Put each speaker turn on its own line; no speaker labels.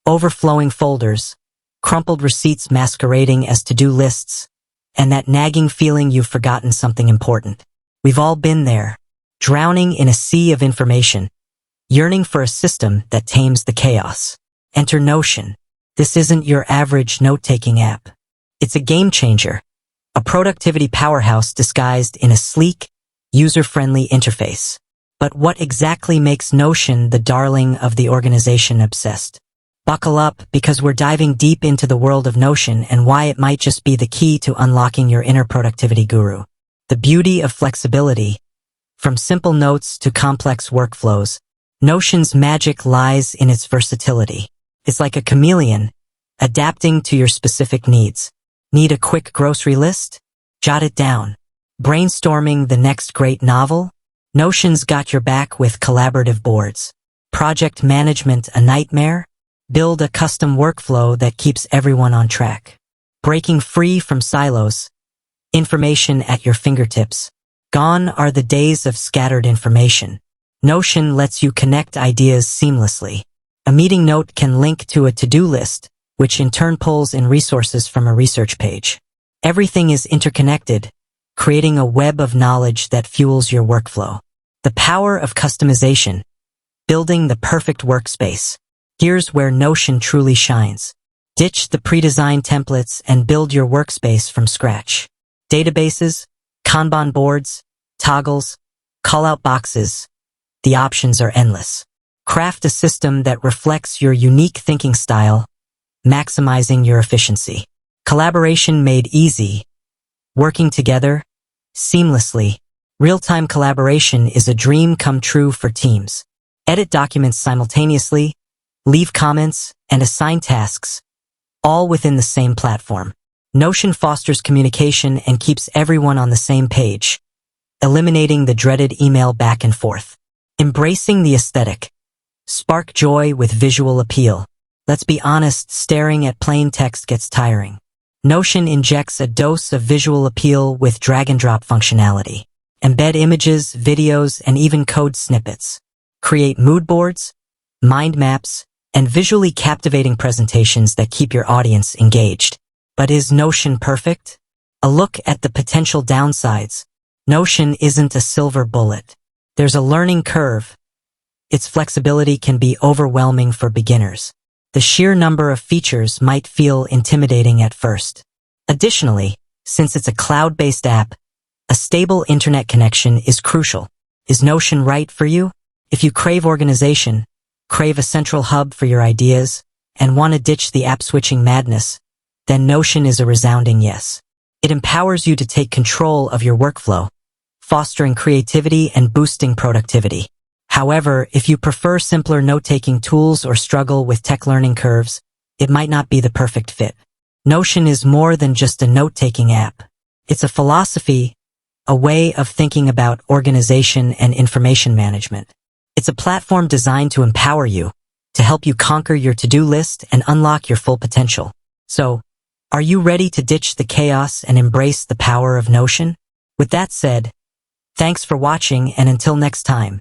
overflowing folders, crumpled receipts masquerading as to-do lists, and that nagging feeling you've forgotten something important. We've all been there, drowning in a sea of information, yearning for a system that tames the chaos. Enter Notion. This isn't your average note-taking app. It's a game changer, a productivity powerhouse disguised in a sleek, user-friendly interface. But what exactly makes Notion the darling of the organization obsessed? Buckle up, because we're diving deep into the world of Notion and why it might just be the key to unlocking your inner productivity guru. The beauty of flexibility. From simple notes to complex workflows, Notion's magic lies in its versatility. It's like a chameleon, adapting to your specific needs. Need a quick grocery list? Jot it down. Brainstorming the next great novel? Notion's got your back with collaborative boards. Project management a nightmare? Build a custom workflow that keeps everyone on track. Breaking free from silos. Information at your fingertips. Gone are the days of scattered information. Notion lets you connect ideas seamlessly. A meeting note can link to a to-do list, which in turn pulls in resources from a research page. Everything is interconnected, creating a web of knowledge that fuels your workflow. The power of customization. Building the perfect workspace. Here's where Notion truly shines. Ditch the pre-designed templates and build your workspace from scratch. Databases, Kanban boards, toggles, call-out boxes. The options are endless. Craft a system that reflects your unique thinking style, maximizing your efficiency. Collaboration made easy. Working together, seamlessly. Real-time collaboration is a dream come true for teams. Edit documents simultaneously, leave comments, and assign tasks, all within the same platform. Notion fosters communication and keeps everyone on the same page, eliminating the dreaded email back and forth. Embracing the aesthetic. Spark joy with visual appeal. Let's be honest, staring at plain text gets tiring. Notion injects a dose of visual appeal with drag-and-drop functionality. Embed images, videos, and even code snippets. Create mood boards, mind maps, and visually captivating presentations that keep your audience engaged. But is Notion perfect? A look at the potential downsides. Notion isn't a silver bullet. There's a learning curve. Its flexibility can be overwhelming for beginners. The sheer number of features might feel intimidating at first. Additionally, since it's a cloud-based app, a stable internet connection is crucial. Is Notion right for you? If you crave organization, crave a central hub for your ideas, and want to ditch the app-switching madness, then Notion is a resounding yes. It empowers you to take control of your workflow, fostering creativity and boosting productivity. However, if you prefer simpler note-taking tools or struggle with tech learning curves, it might not be the perfect fit. Notion is more than just a note-taking app. It's a philosophy, a way of thinking about organization and information management. It's a platform designed to empower you, to help you conquer your to-do list and unlock your full potential. So, are you ready to ditch the chaos and embrace the power of Notion? With that said, thanks for watching, and until next time,